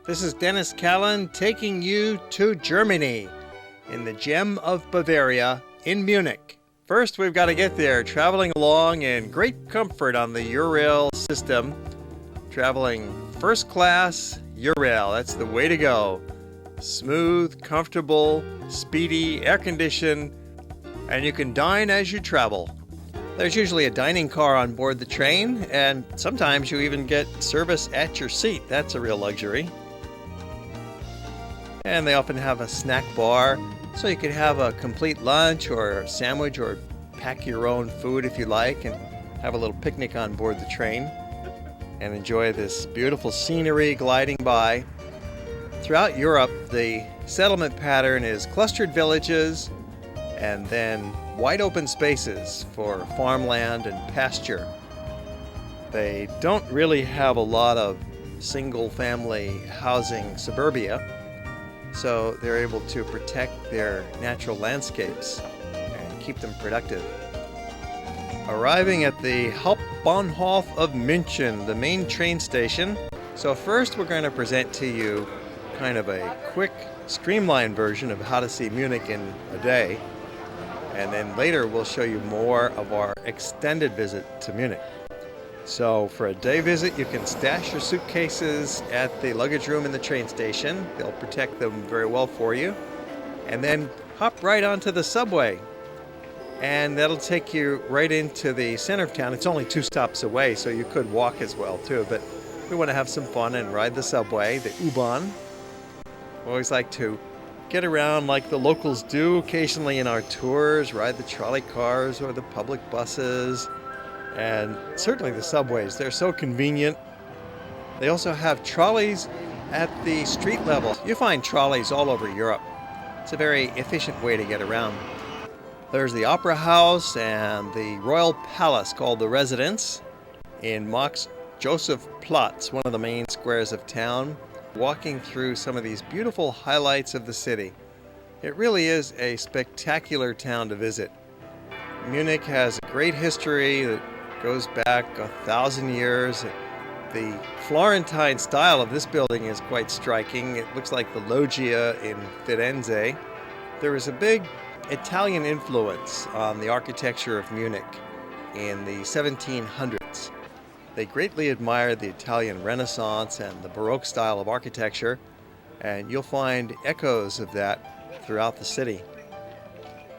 This is Dennis Callan taking you to Germany, in the gem of Bavaria, in Munich. First, we've got to get there, traveling along in great comfort on the Eurail system. Traveling first class Eurail, that's the way to go. Smooth, comfortable, speedy, air-conditioned, and you can dine as you travel. There's usually a dining car on board the train, and sometimes you even get service at your seat. That's a real luxury. And they often have a snack bar, so you can have a complete lunch or a sandwich or pack your own food if you like and have a little picnic on board the train and enjoy this beautiful scenery gliding by. Throughout Europe, the settlement pattern is clustered villages and then wide open spaces for farmland and pasture. They don't really have a lot of single-family housing suburbia, so they're able to protect their natural landscapes and keep them productive. Arriving at the Hauptbahnhof of München, the main train station. So first we're going to present to you kind of a quick, streamlined version of how to see Munich in a day. And then later we'll show you more of our extended visit to Munich. So for a day visit, you can stash your suitcases at the luggage room in the train station. They'll protect them very well for you. And then hop right onto the subway. And that'll take you right into the center of town. It's only 2 stops away, so you could walk as well too. But we want to have some fun and ride the subway, the U-Bahn. We always like to get around like the locals do occasionally in our tours, ride the trolley cars or the public buses, and certainly the subways. They're so convenient. They also have trolleys at the street level. You find trolleys all over Europe. It's a very efficient way to get around. There's the Opera House and the Royal Palace called the Residence in Max Joseph Platz, one of the main squares of town. Walking through some of these beautiful highlights of the city. It really is a spectacular town to visit. Munich has a great history that goes back 1,000 years. The Florentine style of this building is quite striking. It looks like the loggia in Firenze. There was a big Italian influence on the architecture of Munich in the 1700s. They greatly admired the Italian Renaissance and the Baroque style of architecture, and you'll find echoes of that throughout the city.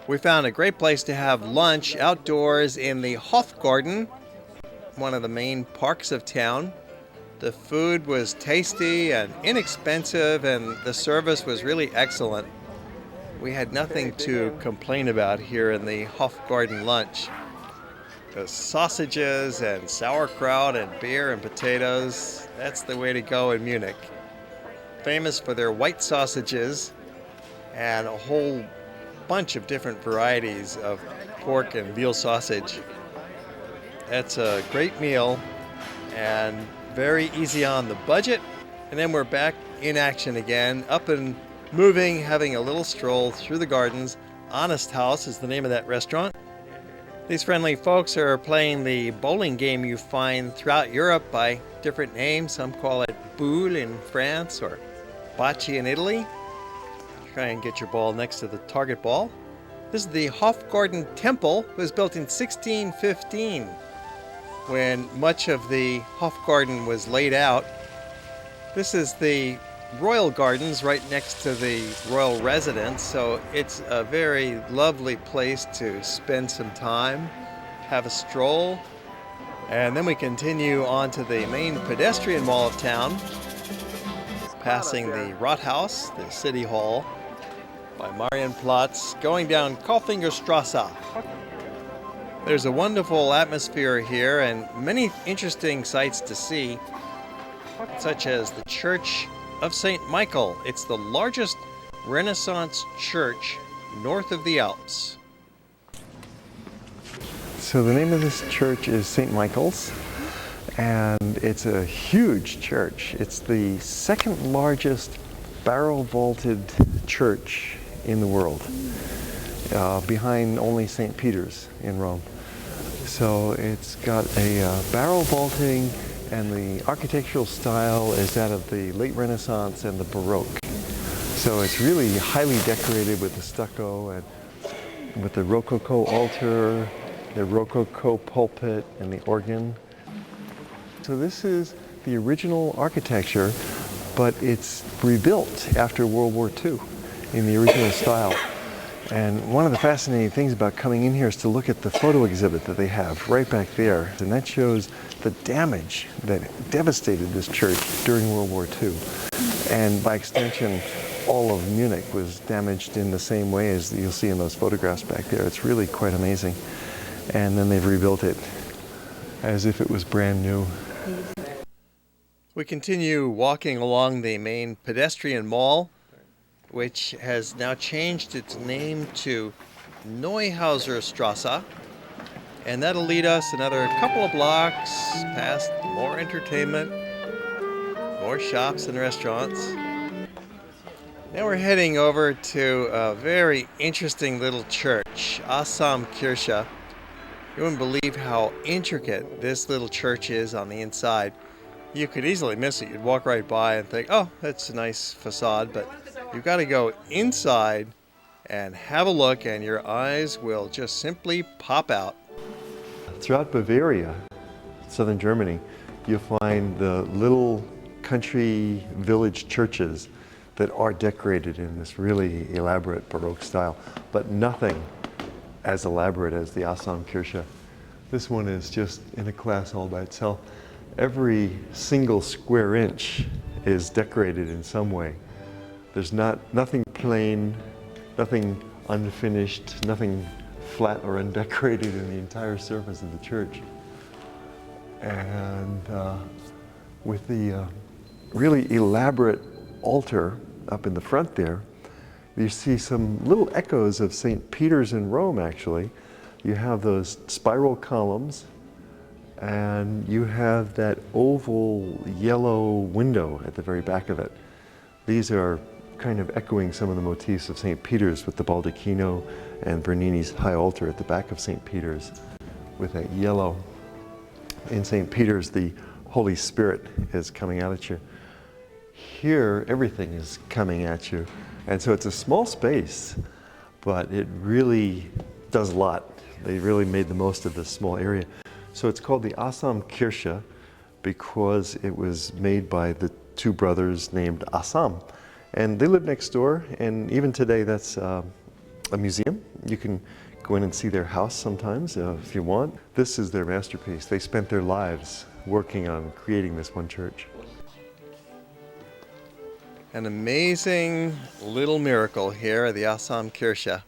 We found a great place to have lunch outdoors in the Hoff garden, one of the main parks of town. The food was tasty and inexpensive, and the service was really excellent. We had nothing to complain about here in the Hoff garden lunch. The sausages and sauerkraut and beer and potatoes, that's the way to go in Munich. Famous for their white sausages and a whole bunch of different varieties of pork and veal sausage. That's a great meal and very easy on the budget. And then we're back in action again, up and moving, having a little stroll through the gardens. Honest House is the name of that restaurant. These friendly folks are playing the bowling game you find throughout Europe by different names. Some call it boule in France or bocce in Italy. Try and get your ball next to the target ball. This is the Hofgarten Temple. It was built in 1615 when much of the Hofgarten was laid out. This is the Royal Gardens right next to the Royal Residence, so it's a very lovely place to spend some time, have a stroll, and then we continue on to the main pedestrian mall of town, passing the Rathaus, the City Hall, by Marienplatz, going down Kofingerstrasse. There's a wonderful atmosphere here and many interesting sights to see, such as the Church of St. Michael. It's the largest Renaissance church north of the Alps. So the name of this church is St. Michael's, and it's a huge church. It's the second largest barrel vaulted church in the world, behind only St. Peter's in Rome. So it's got a barrel vaulting And the architectural style is that of the late Renaissance and the Baroque. So it's really highly decorated with the stucco and with the Rococo altar, the Rococo pulpit, and the organ. So this is the original architecture, but it's rebuilt after World War II in the original style. And one of the fascinating things about coming in here is to look at the photo exhibit that they have right back there. And that shows the damage that devastated this church during World War II. And by extension, all of Munich was damaged in the same way as you'll see in those photographs back there. It's really quite amazing. And then they've rebuilt it as if it was brand new. We continue walking along the main pedestrian mall, which has now changed its name to Neuhauser Strasse. And that'll lead us another couple of blocks past more entertainment, more shops and restaurants. Now we're heading over to a very interesting little church, Assam Kirche. You wouldn't believe how intricate this little church is on the inside. You could easily miss it. You'd walk right by and think, oh, that's a nice facade, but you've got to go inside and have a look, and your eyes will just simply pop out. Throughout Bavaria, southern Germany, you'll find the little country village churches that are decorated in this really elaborate Baroque style, but nothing as elaborate as the Assam Kirche. This one is just in a class all by itself. Every single square inch is decorated in some way. There's nothing plain, nothing unfinished, nothing flat or undecorated in the entire surface of the church. And with the really elaborate altar up in the front there, you see some little echoes of St. Peter's in Rome, actually. You have those spiral columns, and you have that oval yellow window at the very back of it. These are kind of echoing some of the motifs of St. Peter's with the baldacchino and Bernini's high altar at the back of St. Peter's with that yellow. In St. Peter's, the Holy Spirit is coming out at you. Here, everything is coming at you. And so it's a small space, but it really does a lot. They really made the most of this small area. So it's called the Assam Kirche because it was made by the two brothers named Assam. And they live next door, and even today that's a museum. You can go in and see their house sometimes if you want. This is their masterpiece. They spent their lives working on creating this one church. An amazing little miracle here at the Assam Kirche.